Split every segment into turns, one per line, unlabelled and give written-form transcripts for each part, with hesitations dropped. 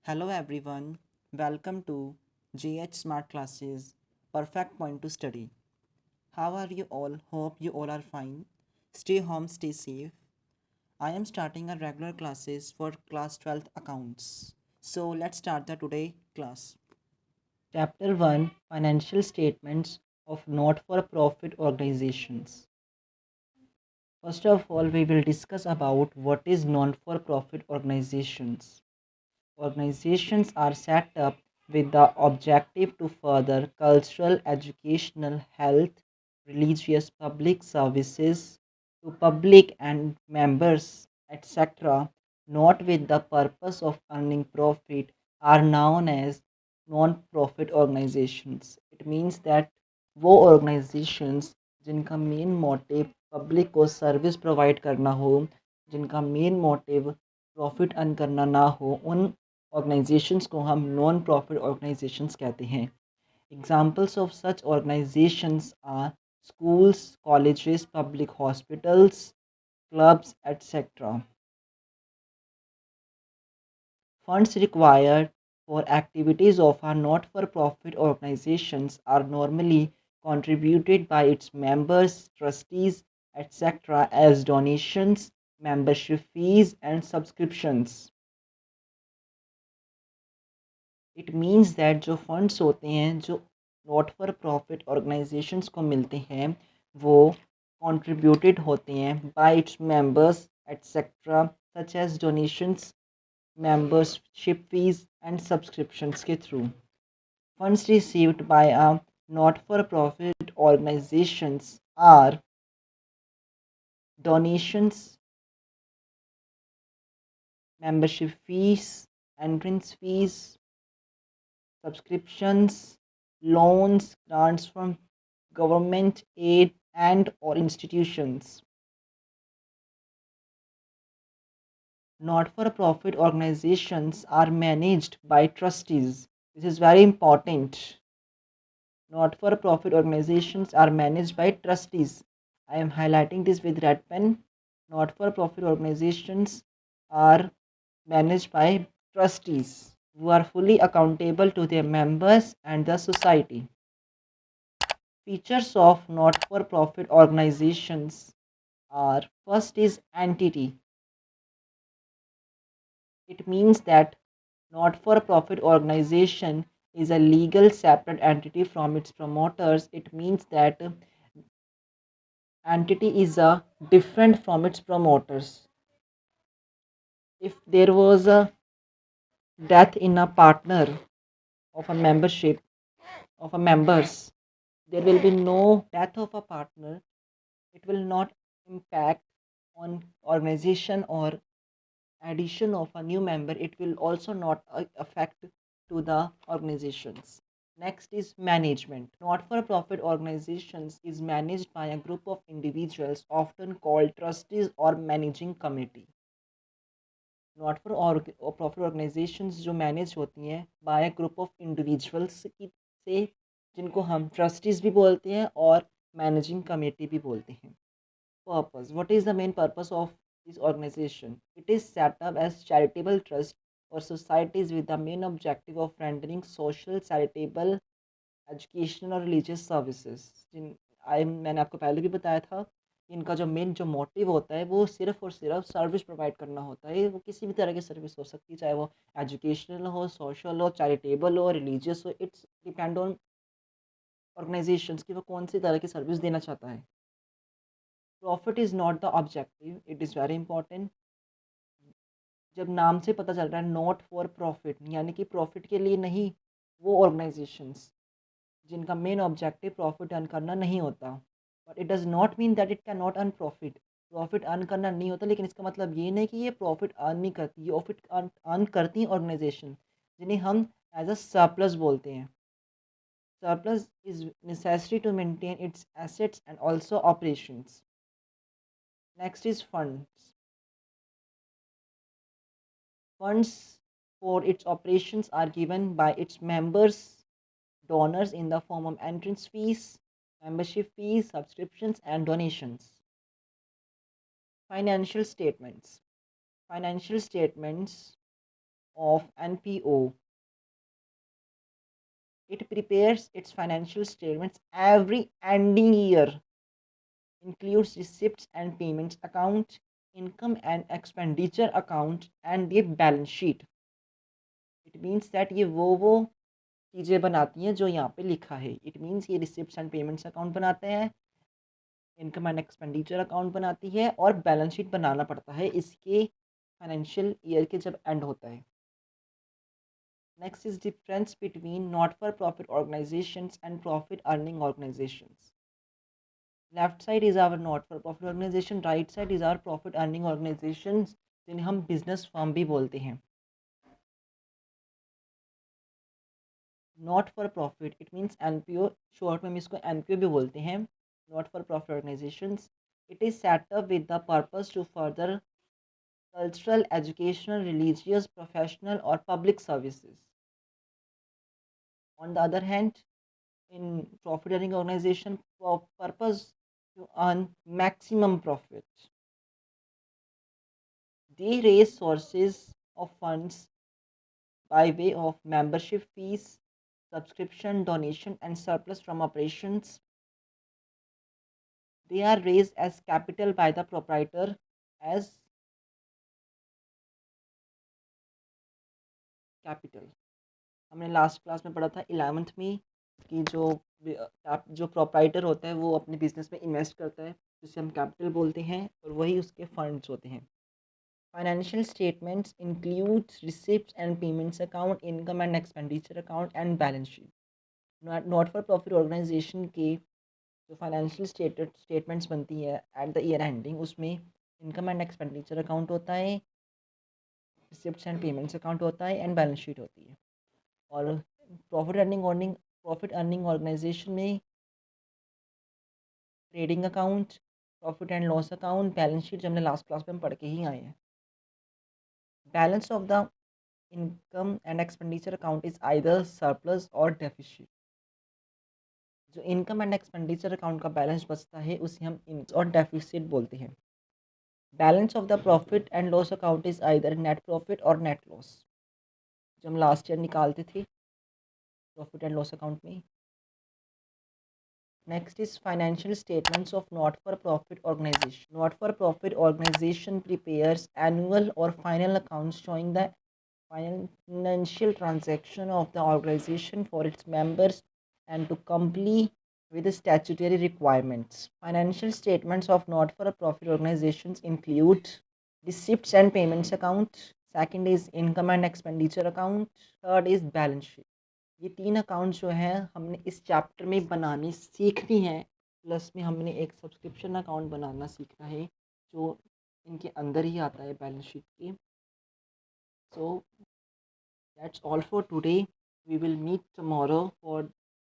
Hello everyone, welcome to GH Smart Classes, perfect point to study. How are you all? Hope you all are fine. Stay home, stay safe. I am starting a regular classes for class 12th accounts. So let's start the today class. Chapter 1 Financial Statements of Not for Profit Organizations. First of all, we will discuss about what is non for profit organizations. Organizations are set up with the objective to further cultural, educational, health, religious, public services to public and members, etc., not with the purpose of earning profit, are known as non-profit organizations. It means that वो organizations जिनका main motive public को service provide करना हो, जिनका main motive profit earn करना ना हो, उन ऑर्गेनाइजेशंस को हम नॉन प्रॉफिट ऑर्गेनाइजेशंस कहते हैं. Examples of such organisations are schools, colleges, public hospitals, clubs, etc. Funds required for activities of our not-for-profit organizations are normally contributed by its members, trustees, etc. as donations, membership fees, and subscriptions. It means that जो funds होते हैं जो not for profit organisations को मिलते हैं वो contributed होते हैं by its members etcetera such as donations membership fees and subscriptions के through. Funds received by a not-for-profit organizations are donations, membership fees, entrance fees, subscriptions, loans, grants from government aid and or institutions. Not-for-profit organizations are managed by trustees. This is very important. Not-for-profit organizations are managed by trustees. I am highlighting this with red pen. Not-for-profit organizations are managed by trustees who are fully accountable to their members and the society. Features of not-for-profit organizations are: first is entity. It means that not-for-profit organization is a legal separate entity from its promoters. It means that entity is a different from its promoters. If there was a death in a partner of a membership of a members, there will be no death of a partner. It will not impact on organization or addition of a new member. It will also not affect to the organizations. Next is management. Not for profit organizations is managed by a group of individuals often called trustees or managing committee. Not for profit organisations जो manage होती हैं by a group of individuals की से जिनको हम trustees भी बोलते हैं और मैनेजिंग कमेटी भी बोलते हैं. Purpose. What is the main purpose of this organization? It is set up as charitable trust or societies with the main objective of rendering social, charitable, educational और religious services. जिन मैंने आपको पहले भी बताया था कि इनका जो मेन जो मोटिव होता है वो सिर्फ और सिर्फ सर्विस प्रोवाइड करना होता है. वो किसी भी तरह की सर्विस हो सकती है, चाहे वो एजुकेशनल हो, सोशल हो, चैरिटेबल हो, रिलीजियस हो. इट्स डिपेंड ऑन ऑर्गेनाइजेशंस कि वो कौन सी तरह की सर्विस देना चाहता है. Profit is not the objective. It is very important. जब नाम से पता चल रहा है नॉट फॉर प्रॉफिट, यानी कि प्रॉफिट के लिए नहीं, वो ऑर्गेनाइजेशंस जिनका मेन ऑब्जेक्टिव प्रॉफिट अर्न करना नहीं होता. But it does not mean that it can not earn profit. Profit earn करना नहीं होता लेकिन इसका मतलब ये नहीं कि ये प्रॉफिट अर्न नहीं करती. ये प्रॉफिट अर्न करती हैं ऑर्गेनाइजेशन जिन्हें हम एज अ सरप्लस बोलते हैं. Surplus is necessary to maintain its assets and also operations. Next is funds. Funds for its operations are given by its members, donors in the form of entrance fees, membership fees, subscriptions, and donations. Financial statements. Financial statements of NPO. It prepares its financial statements every ending year, includes receipts and payments account, income and expenditure account, and the balance sheet. It means that ये वो चीज़ें बनाती हैं जो यहाँ पे लिखा है. It means ये receipts and payments account बनाते हैं, इनकम एंड एक्सपेंडिचर अकाउंट बनाती है और बैलेंस शीट बनाना पड़ता है इसके फाइनेंशियल ईयर के जब एंड होता है. Next is difference between not for profit organisations and profit earning organisations. Left side is our not for profit organisation, right side is our profit earning organisations, जिन्हें हम business firm भी बोलते हैं. Not for profit it means NPO, short में हम इसको NPO भी बोलते हैं. Not for profit organisations, it is set up with the purpose to further cultural, educational, religious, professional, or public services. On the other hand, in profit earning organization, purpose to earn maximum profit. They raise sources of funds by way of membership fees, subscription, donation, and surplus from operations. They are raised as capital by the proprietor as capital. हमने last class में पढ़ा था 11th में कि जो proprietor होता है वो अपने बिजनेस में इन्वेस्ट करता है, जिसे हम कैपिटल बोलते हैं, और वही उसके फंड्स होते हैं. Financial statements includes receipts and payments account, income and expenditure account and balance sheet. Not for profit organisation के जो फाइनेंशियल स्टेटमेंट्स बनती है एट द ईयर एंडिंग, उसमें इनकम एंड एक्सपेंडिचर अकाउंट होता है, रिसिप्ट्स एंड पेमेंट्स अकाउंट होता है, and balance sheet होती है. और प्रॉफिट अर्निंग ऑर्गेनाइजेशन में trading account, profit and loss account, balance sheet, जो हमने लास्ट क्लास में हम पढ़ के ही आए हैं. Balance of the income and expenditure account is either surplus और डेफिसिट. जो इनकम एंड एक्सपेंडिचर अकाउंट का बैलेंस बचता है उसे हम और डेफिसिट बोलते हैं. Balance of the profit and loss account is either net profit और नेट लॉस, जो हम लास्ट ईयर निकालते थे प्रॉफिट एंड लॉस अकाउंट में. Next is financial statements of not-for-profit organization. Not-for-profit organization prepares annual or final accounts showing the financial transaction of the organization for its members and to comply with the statutory requirements. Financial statements of not-for-profit organizations include receipts and payments account. Second is income and expenditure account. Third is balance sheet. ये 3 account जो हैं हमने इस chapter में बनानी सीखनी है, plus में हमने एक सब्सक्रिप्शन अकाउंट बनाना सीखना है जो इनके अंदर ही आता है बैलेंस शीट के. So that's all for today. We will meet tomorrow for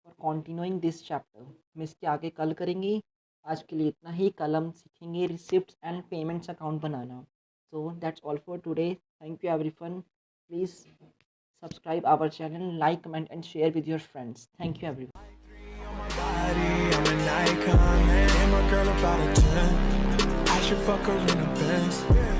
continuing this chapter. हम इसके आगे कल करेंगे. आज के लिए इतना ही. कल हम सीखेंगे receipts and payments account banana. So that's all for today. Thank you everyone. Please subscribe our channel, like, comment and share with your friends. Thank you everyone.
I'm an icon, man. And my girl about a 10. I should fuck her in the Benz.